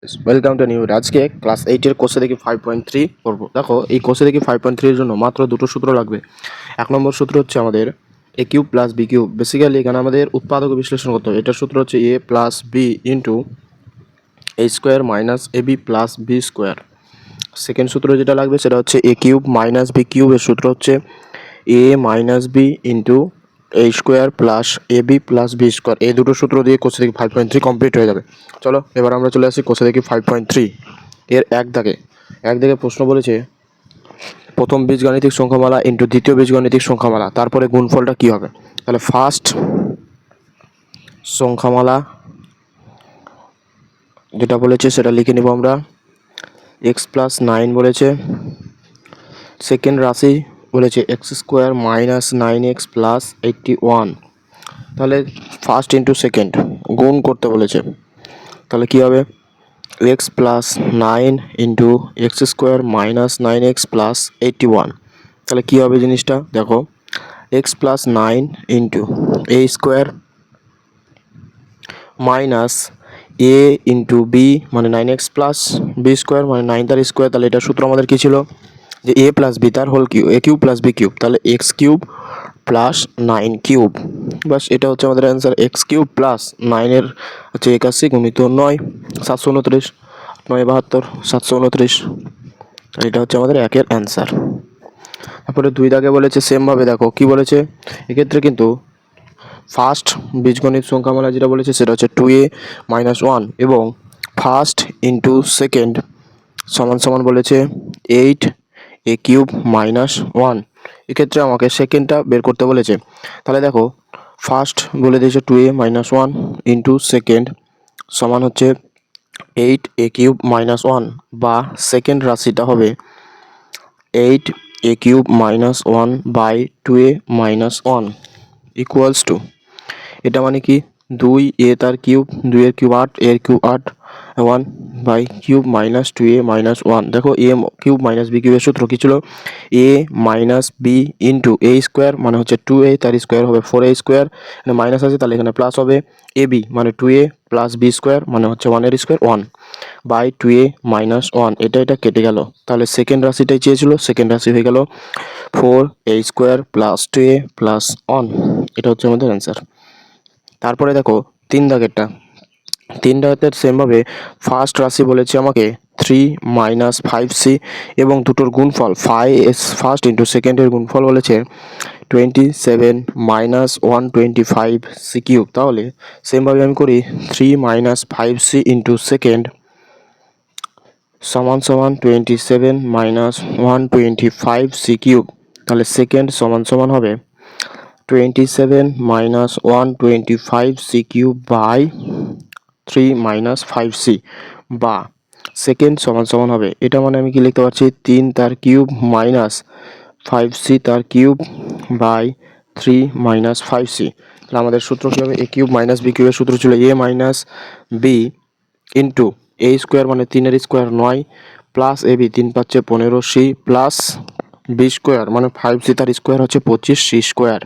Welcome to new আজকে class 8 এর কোর্সে দেখি 5.3 করব। দেখো এই কোর্সে দেখি 5.3 এর জন্য মাত্র দুটো সূত্র লাগবে। এক নম্বর সূত্র হচ্ছে আমাদের a cube plus b cube. Basically এখানে আমাদের উৎপাদক বিশ্লেষণ করতে হবে। এটার সূত্র হচ্ছে a plus b into a square minus a b plus B square. Second সূত্র যেটা লাগবে সেটা হচ্ছে এ কিউব মাইনাস বি কিউবের সূত্র হচ্ছে এ minus B into a square plus A b plus B square. এই দুটো সূত্র দিয়ে কোর্সে দেখি 5.3 কমপ্লিট হয়ে যাবে। চলো এবার আমরা চলে আসি কোর্সে দেখি 5.3 এর এক দাগে প্রশ্ন বলেছে প্রথম বীজগাণিতিক সংখ্যামালা ইন্টু দ্বিতীয় বীজগাণিতিক সংখ্যামালা, তারপরে গুণফলটা কী হবে। তাহলে ফার্স্ট সংখ্যামালা যেটা বলেছে সেটা লিখে নেব আমরা, এক্স প্লাস 9 বলেছে। সেকেন্ড রাশি বলেছে x square minus 9x plus 81। তাহলে ফার্স্ট ইন্টু সেকেন্ড গুণ করতে বলেছে, তাহলে কী হবে x plus 9 into x square minus 9x plus 81। তাহলে কী হবে জিনিসটা দেখো, x plus 9 into a square minus A into B মানে 9x প্লাস বি স্কোয়ার মানে 9 তার স্কোয়ার। তাহলে এটা সূত্র আমাদের কী ছিল যে এ প্লাস বি তার হোল কিউব, এ কিউব প্লাস বি কিউব, তাহলে এক্স কিউব প্লাস 9 কিউব। বাস এটা হচ্ছে আমাদের অ্যান্সার, এক্স কিউব প্লাস 9 হচ্ছে 81 গুণিত 9 729, 9 72 729। এটা হচ্ছে আমাদের একের অ্যান্সার। তারপরে দুই দাগে বলেছে সেমভাবে দেখো কি বলেছে, এক্ষেত্রে কিন্তু ফার্স্ট বীজগণিত সংখ্যামালা যেটা বলেছে সেটা হচ্ছে 2a মাইনাস 1 এবং ফার্স্ট ইন্টু সেকেন্ড সমান সমান বলেছে 8 এ কিউব মাইনাস 1। এক্ষেত্রে আমাকে সেকেন্ডটা বের করতে বলেছে। তাহলে দেখো ফার্স্ট বলে দিয়েছে 2a মাইনাস 1 ইন্টু সেকেন্ড সমান হচ্ছে 8 এ কিউব মাইনাস 1, বা সেকেন্ড রাশিটা হবে 8 a cube minus 1 by 2a minus 1 equals to, এটা মানে কি 2 এ তার কিউব, 2 এর কিউব 8, এর cube 8 1 by cube minus 2a minus 1। দেখো এ কিউব মাইনাস বি কিউবের সূত্র কী ছিল, এ minus B into a square মানে হচ্ছে 2a তার স্কোয়ার হবে 4a স্কোয়ার, এখানে মাইনাস আছে তাহলে এখানে প্লাস হবে, এ বি মানে 2a প্লাস বি স্কোয়ার মানে হচ্ছে 1 স্কোয়ার 1 বাই 2a মাইনাস 1। এটা কেটে গেল, তাহলে সেকেন্ড রাশিটাই চেয়েছিল, সেকেন্ড রাশি হয়ে গেল 4a square plus 2a plus 1। এটা হচ্ছে আমাদের অ্যান্সার। তারপরে দেখো তিন দাগের সেমভাবে ফার্স্ট রাশি বলেছে আমাকে 3 মাইনাস 5c এবং দুটোর গুণফল ফার্স্ট ইন্টু সেকেন্ডের গুণফল বলেছে 27 মাইনাস 125c কিউব। তাহলে সেমভাবে আমি করি 3 মাইনাস 5c ইন্টু সেকেন্ড সমান সমান 27 মাইনাস 125c কিউব। তাহলে সেকেন্ড সমান সমান হবে 27 minus 125c cube by 3 minus 5c, বা সেকেন্ড সমান সমান হবে, এটা মানে আমি কি লিখতে পারছি 3 তার কিউব মাইনাস 5c তার কিউব বাই 3 মাইনাস 5c। তাহলে আমাদের সূত্র কী হবে, এ কিউব মাইনাস বি কিউবের সূত্র ছিল এ minus B into a square মানে 3 স্কোয়ার 9 প্লাস এ বি 3 পাচ্ছে 15c প্লাস বি স্কোয়ার মানে 5c তার স্কোয়ার হচ্ছে 25c স্কোয়ার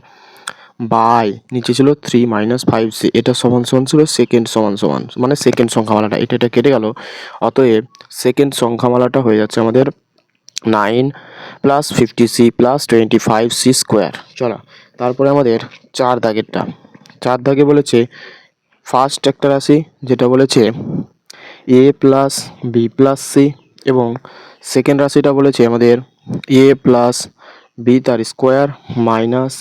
বাই নিচে ছিল 3 মাইনাস 5c। এটা সমান সমান ছিল সেকেন্ড সমান সমান মানে সেকেন্ড সংখ্যামালাটা, এটা কেটে গেল। অতএব সেকেন্ড সংখ্যামালাটা হয়ে যাচ্ছে আমাদের 9 plus 50c plus 25c square. চলো তারপরে আমাদের চার দাগে বলেছে ফার্স্ট একটা রাশি যেটা বলেছে a plus b plus c এবং সেকেন্ড রাশিটা বলেছে আমাদের এ প্লাস বি তার square minus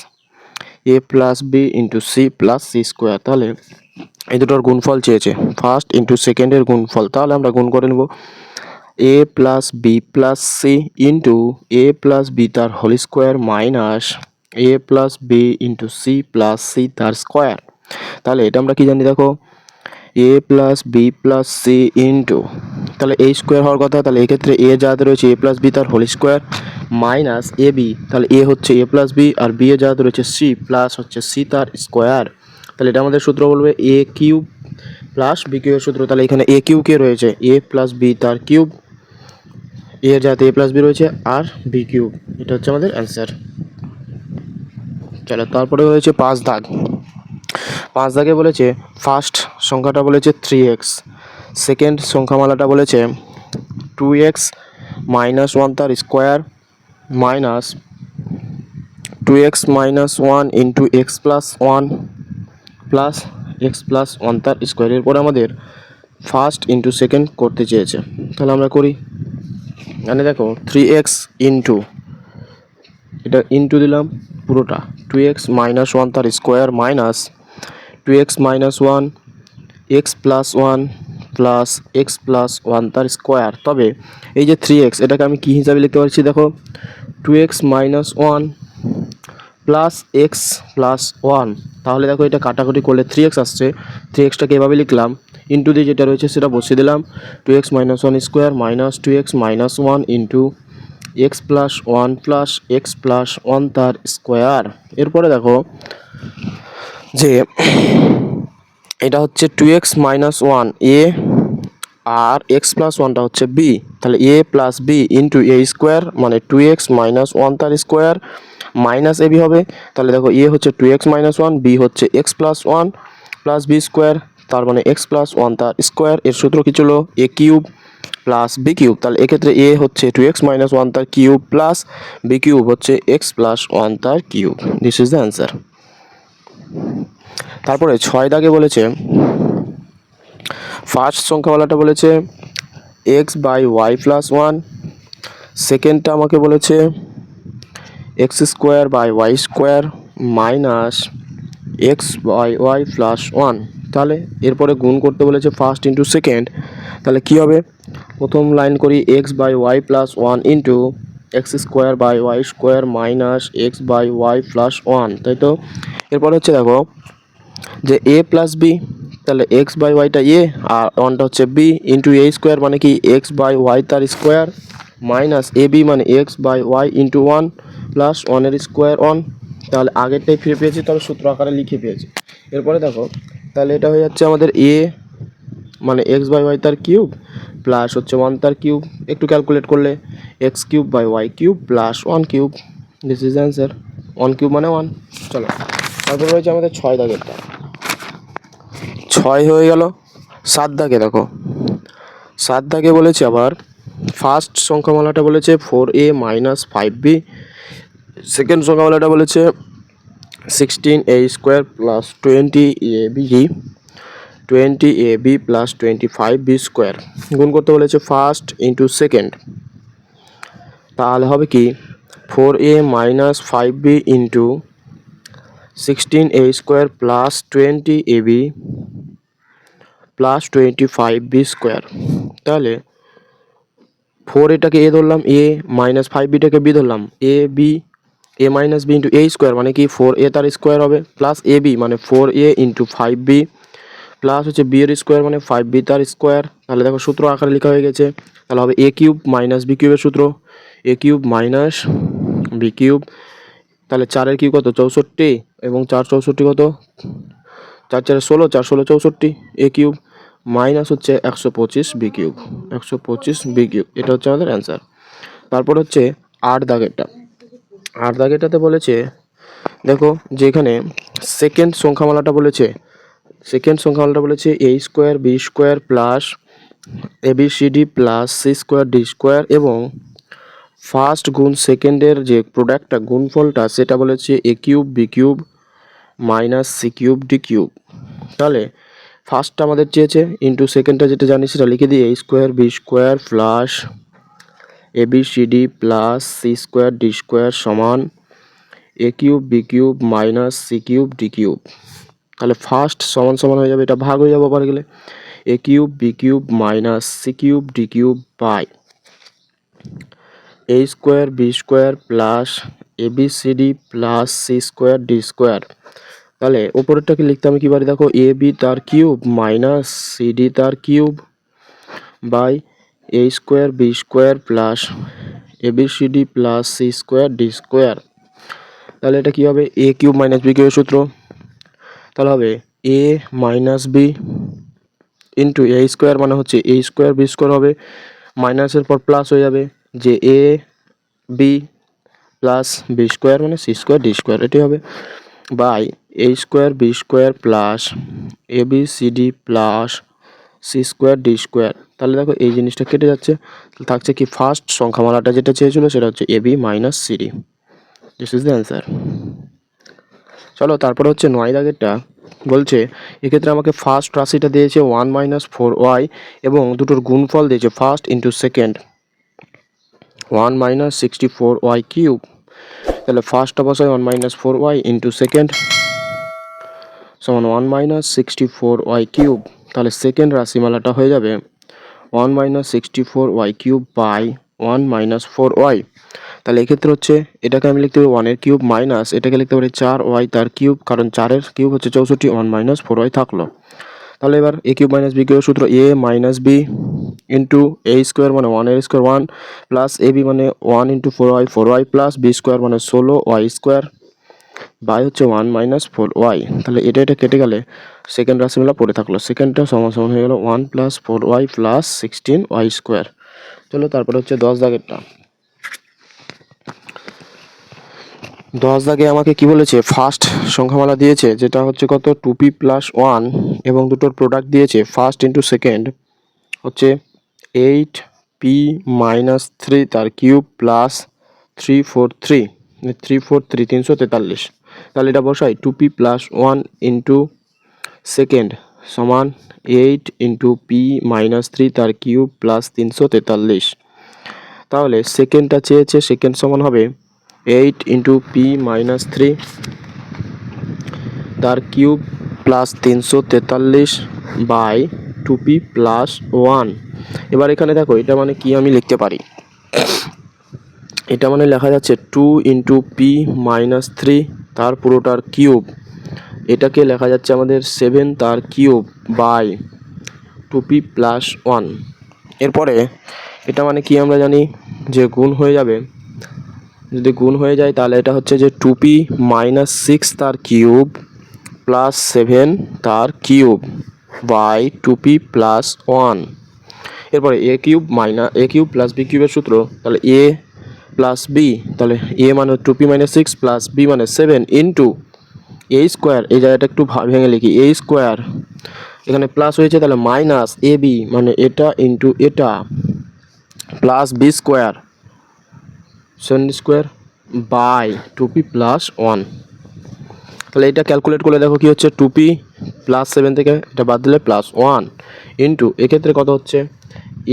a plus b into c plus c square. তাহলে এই দুটোর গুণফল চেয়েছে, ফার্স্ট ইন্টু সেকেন্ডের গুণফল, তাহলে আমরা গুণ করে নেব a plus b plus c into a plus b তার whole square minus a plus b into c plus c তার স্কোয়ার। তাহলে এটা আমরা কি জানি দেখো, a plus b plus c into, তাহলে এই স্কোয়ার হওয়ার কথা, তাহলে এক্ষেত্রে এ যাতে রয়েছে এ প্লাস বি তার whole square minus a B, তাহলে এ হচ্ছে a plus B R B A যাতে রয়েছে সি প্লাস হচ্ছে সি তার স্কোয়ার। তাহলে এটা আমাদের সূত্র বলবে এ কিউব প্লাস বি কিউবের সূত্র। তাহলে এখানে এ কিউব কে রয়েছে এ প্লাস বি তার কিউব, এ যাতে এ প্লাস বি রয়েছে আর বি কিউব। এটা হচ্ছে আমাদের অ্যান্সার। চলো তারপরে রয়েছে পাঁচ দাগে বলেছে ফার্স্ট সংখ্যাটা বলেছে 3x, সেকেন্ড সংখ্যামালাটা বলেছে 2x মাইনাস 1 তার square minus 2x minus 1 into x plus 1 plus x plus 1 তার স্কোয়ার। এরপরে আমাদের ফার্স্ট ইন্টু সেকেন্ড করতে চেয়েছে, তাহলে আমরা করি। মানে দেখো 3x ইন্টু, এটা ইন্টু দিলাম পুরোটা, 2x মাইনাস 1 তার square minus 2x minus 1 x plus 1 plus x plus 1 তার স্কোয়ার। তবে এই যে 3x, এটাকে আমি কী হিসাবে লিখতে পারছি দেখো, 2x minus 1 plus x plus 1। তাহলে দেখো এটা কাটাকুটি করলে 3x আসছে, 3xটাকে এভাবে লিখলাম, ইন্টু দিয়ে যেটা রয়েছে সেটা বসিয়ে দিলাম, 2x minus 1 square minus 2x minus 1 into x plus 1 plus x plus 1 তার স্কোয়ার। এরপরে দেখো যে এটা হচ্ছে 2x মাইনাস 1 এ আর এক্স প্লাস 1টা হচ্ছে বি, তাহলে এ plus b into a square মানে 2x মাইনাস 1 তার স্কোয়ার মাইনাস এ বি হবে। তাহলে দেখো এ হচ্ছে 2x মাইনাস 1, বি হচ্ছে x plus 1 plus B square, তার মানে এক্স প্লাস 1 তার স্কোয়ার। এর সূত্র কী ছিল, a cube plus b cube. তাহলে এক্ষেত্রে এ হচ্ছে 2x মাইনাস 1 তার কিউব প্লাস বি কিউব হচ্ছে এক্স প্লাস 1 তার cube. This is the answer. তারপরে 6 দাগে বলেছে ফার্স্ট সংখ্যাওয়ালাটা বলেছে এক্স বাই ওয়াই প্লাস 1, সেকেন্ডটা আমাকে বলেছে x square by y square minus x by y plus 1। তাহলে এরপরে গুণ করতে বলেছে ফার্স্ট ইন্টু সেকেন্ড, তাহলে কী হবে, প্রথম লাইন করি x by y plus 1 into x square by y square minus x by y plus 1, তাই তো। এরপরে হচ্ছে দেখো যে এ প্লাস বি, তাহলে এক্স বাই ওয়াইটা এ আর 1টা হচ্ছে বি ইন্টু এ স্কোয়ার মানে কি এক্স বাই ওয়াই তার স্কোয়ার মাইনাস এ বি মানে x by y into 1 plus 1 এর স্কোয়ার 1। তাহলে আগেরটাই ফিরে পেয়েছি, তবে সূত্র আকারে লিখে পেয়েছি। এরপরে দেখো তাহলে এটা হয়ে যাচ্ছে আমাদের এ মানে এক্স বাই ওয়াই তার কিউব প্লাস হচ্ছে 1 তার কিউব, একটু ক্যালকুলেট করলে x cube by y cube plus 1 cube. This is answer. 1 cube মানে 1। চলো তারপরে রয়েছে আমাদের 6 দাগেরটা। 6 হয়ে গেল। 7 দাগে দেখো, 7 দাগে বলেছে আবার ফার্স্ট সংখ্যামালাটা বলেছে 4a মাইনাস 5b, সেকেন্ড সংখ্যামালাটা বলেছে 16a square plus 20ab plus 25b square. গুণ করতে বলেছে ফার্স্ট ইন্টু সেকেন্ড, তাহলে হবে কি 4a minus 5b into 16a square plus 20ab plus 25b square. তাহলে 4 এটাকে এ ধরলাম, এ মাইনাস 5bটাকে বি ধরলাম, এ minus B into a square মানে কি 4a তার স্কোয়ার হবে প্লাস এ বি মানে 4a ইন্টু 5b প্লাস হচ্ছে বি এর স্কোয়ার মানে 5b তার স্কোয়ার। তাহলে দেখো সূত্র আকারে লেখা হয়ে গেছে, তাহলে হবে এ কিউব মাইনাস বি কিউবের সূত্র, এ কিউব মাইনাস বি কিউব। তাহলে 4-এর কিউব কত 64 এবং 4 64 কত 4 4 16, 4 16 64, এ কিউব মাইনাস হচ্ছে 125 বি কিউব, 125 বি কিউব। এটা হচ্ছে আমাদের অ্যান্সার। তারপর হচ্ছে 8 দাগেরটা। 8 দাগেরটাতে বলেছে দেখো যে এখানে সেকেন্ড সংখ্যামালাটা বলেছে, a square b square plus A b c d plus c square d square এবং ফার্স্ট গুণ সেকেন্ডের যে প্রোডাক্টটা গুণফলটা সেটা বলেছে a cube b cube minus c cube d cube. তাহলে ফার্স্টটা আমাদের চেয়েছে ইন্টু সেকেন্ডটা যেটা জানি সেটা লিখে দিই, a square b square plus A b c d plus c square d square সমান a cube b cube minus c cube d cube. তাহলে ফার্স্ট সমান সমান হয়ে যাবে, এটা ভাগ হয়ে যাবে আবার গেলে, a cube b cube minus c cube d cube by a square b square plus A b c d plus c square d square. তাহলে ওপরেরটাকে লিখতে আমি কী পারি দেখো, এ বি তার কিউব মাইনাস সি ডি তার cube by a square b square plus A b c d plus c square d square. তাহলে এটা কী হবে, এ কিউব মাইনাস বি কিউবের সূত্র, তাহলে হবে এ minus B into a square মানে হচ্ছে এ স্কোয়ার বি স্কোয়ার হবে মাইনাসের পর প্লাস হয়ে যাবে যে a b plus B square মানে সি স্কোয়ার ডি স্কোয়ার, এটি হবে by a square b square plus A b c d plus c square d square. তাহলে দেখো এই জিনিসটা কেটে যাচ্ছে, থাকছে কি ফার্স্ট সংখ্যামালাটা যেটা চেয়েছিল সেটা হচ্ছে a b minus c d. This is the answer. চলো তারপরে হচ্ছে 9 দাগেরটা বলছে এক্ষেত্রে আমাকে ফার্স্ট রাশিটা দিয়েছে 1 মাইনাস 4y এবং দুটোর গুণফল দিয়েছে first into second 1 minus 64y cube. তাহলে ফার্স্টটা বসাই 1 মাইনাস 4y ইন্টু সেকেন্ড সমান 1 মাইনাস 64y কিউব। তাহলে সেকেন্ড রাশিমালাটা হয়ে যাবে 1 minus 64y cube by 1 minus 4y। তাহলে এক্ষেত্রে হচ্ছে এটাকে আমি লিখতে পারি 1 কিউব মাইনাস এটাকে লিখতে পারি 4y তার কিউব, কারণ 4 কিউব হচ্ছে 64, 1 মাইনাস 4y থাকলো। তাহলে এবার এ কিউব মাইনাস বি কিউবের সূত্র এ minus B into a square মানে 1 এর স্কোয়ার 1 প্লাস এ বি মানে 1 into 4y plus B square মানে 16y স্কোয়ার বাই হচ্ছে 1 মাইনাস 4y। তাহলে এটা কেটে গেলে সেকেন্ড রাশিমালা পড়ে থাকলো, সেকেন্ডটা সমান হয়ে গেল 1 plus 4y plus 16y square. চলো তারপরে হচ্ছে 10 দাগেরটা। 10 দাগে আমাকে কি বলেছে ফার্স্ট সংখ্যামালা দিয়েছে যেটা হচ্ছে কত 2p প্লাস 1 এবং দুটোর প্রোডাক্ট দিয়েছে ফার্স্ট ইন্টু সেকেন্ড হচ্ছে 8p মাইনাস 3 তার কিউব প্লাস 343 343 তাহলে এটা বসাই 2p প্লাস 1 ইন্টু সেকেন্ড সমান 8 ইন্টু পি মাইনাস 3 তার কিউব প্লাস 343। তাহলে সেকেন্ডটা চেয়েছে, সেকেন্ড সমান হবে 8 ইন্টু পি মাইনাস 3 তার cube plus 343 by 2p plus 1। এবার এখানে দেখো এটা মানে কি আমি লিখতে পারি, এটা মানে লেখা যাচ্ছে 2 ইন্টু পি মাইনাস 3 তার পুরোটার কিউব, এটাকে লেখা যাচ্ছে আমাদের 7 তার কিউব বাই 2p প্লাস 1। এরপরে এটা মানে কি আমরা জানি যে গুণ হয়ে যাবে, যদি গুণ হয়ে যায় তাহলে এটা হচ্ছে যে 2p মাইনাস 6 তার কিউব প্লাস 7 তার কিউব বাই 2p প্লাস 1। এরপরে এ কিউব প্লাস বি কিউবের সূত্র, তাহলে এ প্লাস বি, তাহলে এ মানে 2p মাইনাস 6 প্লাস বি মানে 7 ইন্টু এ স্কোয়ার, এই জায়গাটা একটু ভেঙে লিখি এ স্কোয়ার, এখানে প্লাস হয়েছে তাহলে মাইনাস এ বি মানে এটা ইন্টু এটা plus B square 7 square by 2p plus 1। তাহলে এটা ক্যালকুলেট করলে দেখো কি হচ্ছে 2p প্লাস 7 থেকে এটা বাদ দিলে প্লাস 1 ইন্টু এক্ষেত্রে কত হচ্ছে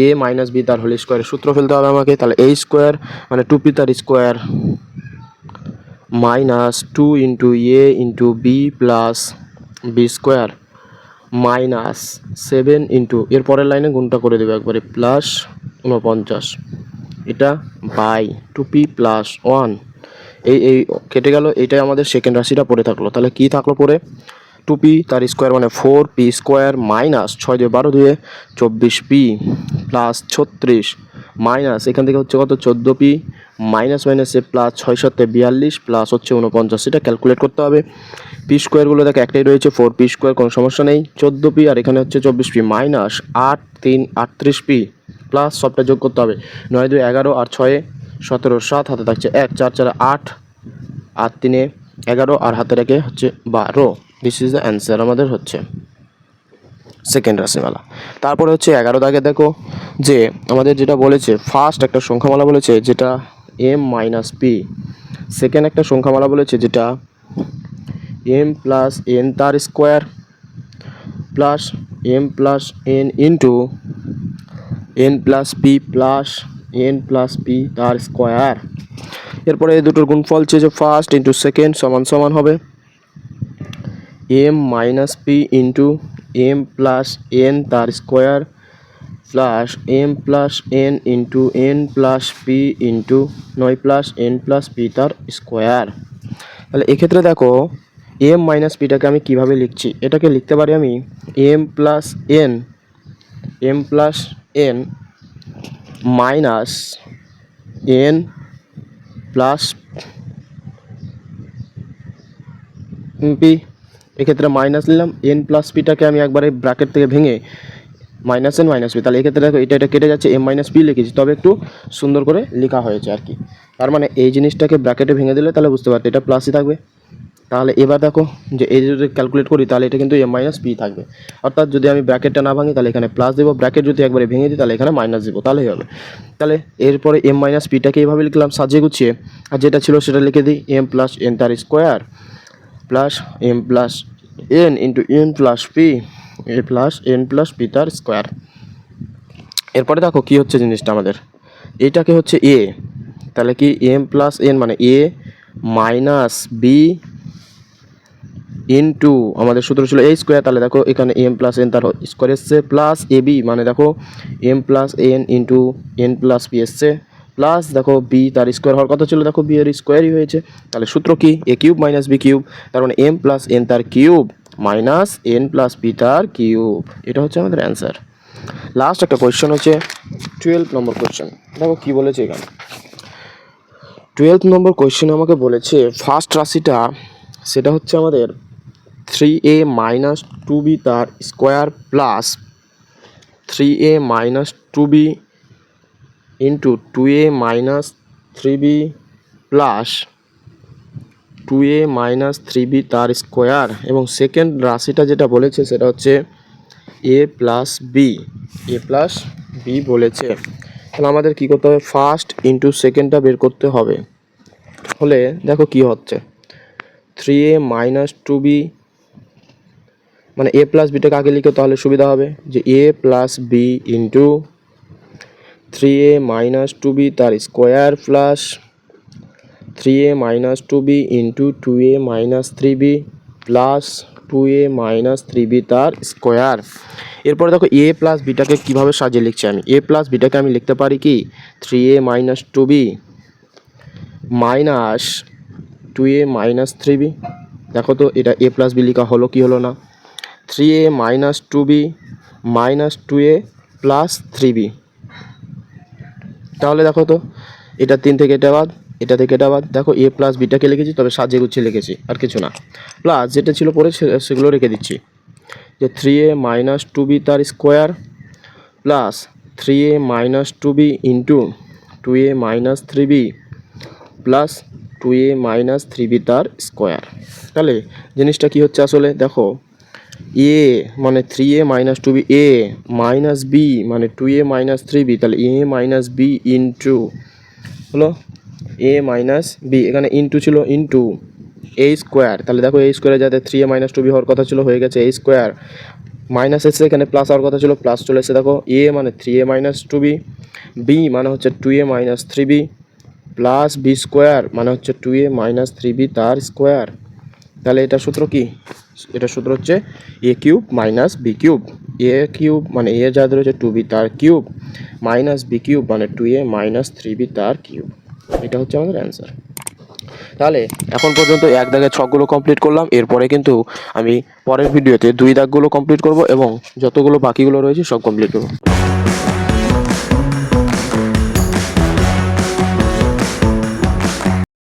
এ মাইনাস বি তার হোল স্কোয়ারের সূত্র ফেলতে হবে আমাকে, তাহলে এ স্কোয়ার মানে 2p তার square minus 2 into a into b plus B square minus 7 into এর পরের লাইনে গুণটা করে দেবে একবারে প্লাস 49 এটা বাই 2p প্লাস 1। এই কেটে গেল, এইটাই আমাদের সেকেন্ড রাশিটা পড়ে থাকলো। তাহলে কি থাকলো পরে 2p তার স্কোয়ার মানে 4p স্কোয়ার মাইনাস 6 দিয়ে 12 দিয়ে 24p প্লাস 36 মাইনাস এখান থেকে হচ্ছে কত 14p মাইনাস মাইনাসে প্লাস 6 7 42 প্লাস হচ্ছে 49। এটা ক্যালকুলেট করতে হবে। পি স্কোয়ারগুলো দেখো একটাই রয়েছে 4p স্কোয়ার, কোনো সমস্যা নেই 14p আর এখানে হচ্ছে 24p মাইনাস 8 3 38p প্লাস সবটা যোগ করতে হবে 9 2 11 আর 6 17 7 হাতে থাকছে 1 4 4 8 আর 3 11 আর হাতে রেখে হচ্ছে 12। দিস ইজ দ্য অ্যান্সার আমাদের হচ্ছে সেকেন্ড রাশিমালা। তারপরে হচ্ছে 11 দাগে দেখো যে আমাদের যেটা বলেছে ফার্স্ট একটা সংখ্যামালা বলেছে যেটা m মাইনাস পি, সেকেন্ড একটা সংখ্যামালা বলেছে যেটা m প্লাস n তার square plus m plus n into n plus P plus n plus P তার স্কোয়ার। এরপরে এই দুটোর গুণফল চেয়েছে ফার্স্ট ইন্টু সেকেন্ড সমান সমান হবে m minus P into m plus n তার square plus m plus n into n plus P into 9 plus n plus P তার স্কোয়ার। তাহলে এক্ষেত্রে দেখো m মাইনাস পিটাকে আমি কিভাবে লিখছি, এটাকে লিখতে পারি আমি m plus n minus n plus P, এক্ষেত্রে মাইনাস নিলাম n প্লাস পিটাকে আমি একবারে ব্র্যাকেট থেকে ভেঙে মাইনাস n মাইনাস পি, তাহলে এক্ষেত্রে দেখো এটা কেটে যাচ্ছে m মাইনাস পি লিখেছি, তবে একটু সুন্দর করে লেখা হয়েছে আর কি। তার মানে এই জিনিসটাকে ব্র্যাকেটে ভেঙে দিলে তাহলে বুঝতে পারতে এটা প্লাসই থাকবে, তাহলে এবার দেখো যে এই যদি ক্যালকুলেট করি তাহলে এটা কিন্তু এম মাইনাস পি থাকবে, অর্থাৎ যদি আমি ব্র্যাকেটটা না ভাঙি তাহলে এখানে প্লাস দেবো, ব্র্যাকেট যদি একবারে ভেঙে দিই তাহলে এখানে মাইনাস দেবো, তাহলেই হবে। তাহলে এরপরে এম মাইনাস পিটাকে এইভাবে লিখলাম সাজিয়ে গুছিয়ে, আর যেটা ছিল সেটা লিখে দিই এম প্লাস এন তার square plus M plus N into N plus P A plus N plus P তার স্কোয়ার। এরপরে দেখো কী হচ্ছে জিনিসটা আমাদের, এইটাকে হচ্ছে এ, তাহলে কি এম প্লাস এন মানে এ মাইনাস বি ইন্টু আমাদের সূত্র ছিল এ স্কোয়ার, তাহলে দেখো এখানে এম প্লাস এন তার স্কোয়ার এসছে, প্লাস এ বি মানে দেখো M plus N into N plus P এসছে, প্লাস দেখো বি তার স্কোয়ার হওয়ার কথা ছিল, দেখো বি এর স্কোয়ারই হয়েছে। তাহলে সূত্র কি এ কিউব মাইনাস বি কিউব, তার মানে এম প্লাস এন তার cube minus N plus P তার কিউব, এটা হচ্ছে আমাদের অ্যান্সার। লাস্ট একটা কোয়েশ্চেন হচ্ছে 12 নম্বর কোয়েশ্চেন। দেখো কি বলেছে এখানে, 12 নম্বর কোয়েশ্চেনে আমাকে বলেছে ফার্স্ট রাশিটা সেটা হচ্ছে আমাদের 3a মাইনাস 2b তার square plus 3a minus 2b into 2a minus 3b plus 2a minus 3b তার স্কোয়ার, এবং সেকেন্ড রাশিটা যেটা বলেছে সেটা হচ্ছে a প্লাস বি বলেছে। তাহলে আমাদের কী করতে হবে, ফার্স্ট ইন্টু সেকেন্ডটা বের করতে হবে। হলে দেখো কি হচ্ছে 3a মাইনাস 2b মানে এ প্লাস বিটাকে আগে লিখে তাহলে সুবিধা হবে, যে a plus b into 3a minus 2b তার square plus 3a minus 2b into 2a minus 3b plus 2a minus 3b তার স্কোয়ার। এরপরে দেখো এ প্লাস বিটাকে কীভাবে সাজিয়ে লিখছি আমি, এ প্লাস বিটাকে আমি লিখতে পারি কি 3a minus 2b minus 2a minus 3b, দেখো তো এটা এ প্লাস বি লেখা হলো কি হলো না, 3a minus 2b minus 2a plus 3b, তাহলে দেখো তো এটা 3 থেকে এটা বাদ, এটা থেকে এটা বাদ, দেখো এ প্লাস বিটাকে লিখেছি তবে সাজিয়ে গুছিয়ে লিখেছি আর কিছু না, প্লাস যেটা ছিল পরে সেগুলো রেখে দিচ্ছি, যে 3a মাইনাস 2b তার square plus 3a minus 2b into 2a minus 3b plus 2a minus 3b তার স্কোয়ার। তাহলে জিনিসটা কি হচ্ছে আসলে দেখো, এ মানে 3a মাইনাস 2b, এ মাইনাস বি মানে 2a মাইনাস 3b, তাহলে এ মাইনাস বি ইন্টু হলো এ মাইনাস বি, এখানে ইন্টু ছিল ইন্টু এ স্কোয়ার, তাহলে দেখো এ স্কোয়ারে যাতে 3a মাইনাস 2b হওয়ার কথা ছিল হয়ে গেছে এ স্কোয়ার, মাইনাস এসে এখানে প্লাস হওয়ার কথা ছিল প্লাস চলে এসে, দেখো এ মানে 3a মাইনাস 2b, বি মানে হচ্ছে 2a minus 3b plus B square মানে হচ্ছে 2a মাইনাস 3b তার স্কোয়ার। তাহলে এটা সূত্র কি, এটা সূত্র হচ্ছে এ কিউব মাইনাস বি কিউব, এ কিউব মানে এ যা রয়েছে 2b তার কিউব মাইনাস বি কিউব মানে 2a মাইনাস 3b তার কিউব, এটা হচ্ছে আমাদের অ্যান্সার। তাহলে এখন পর্যন্ত এক দাগের ছকগুলো কমপ্লিট করলাম, এরপরে কিন্তু আমি পরের ভিডিওতে 2 দাগগুলো কমপ্লিট করব এবং যতগুলো বাকিগুলো রয়েছে সব কমপ্লিট করব।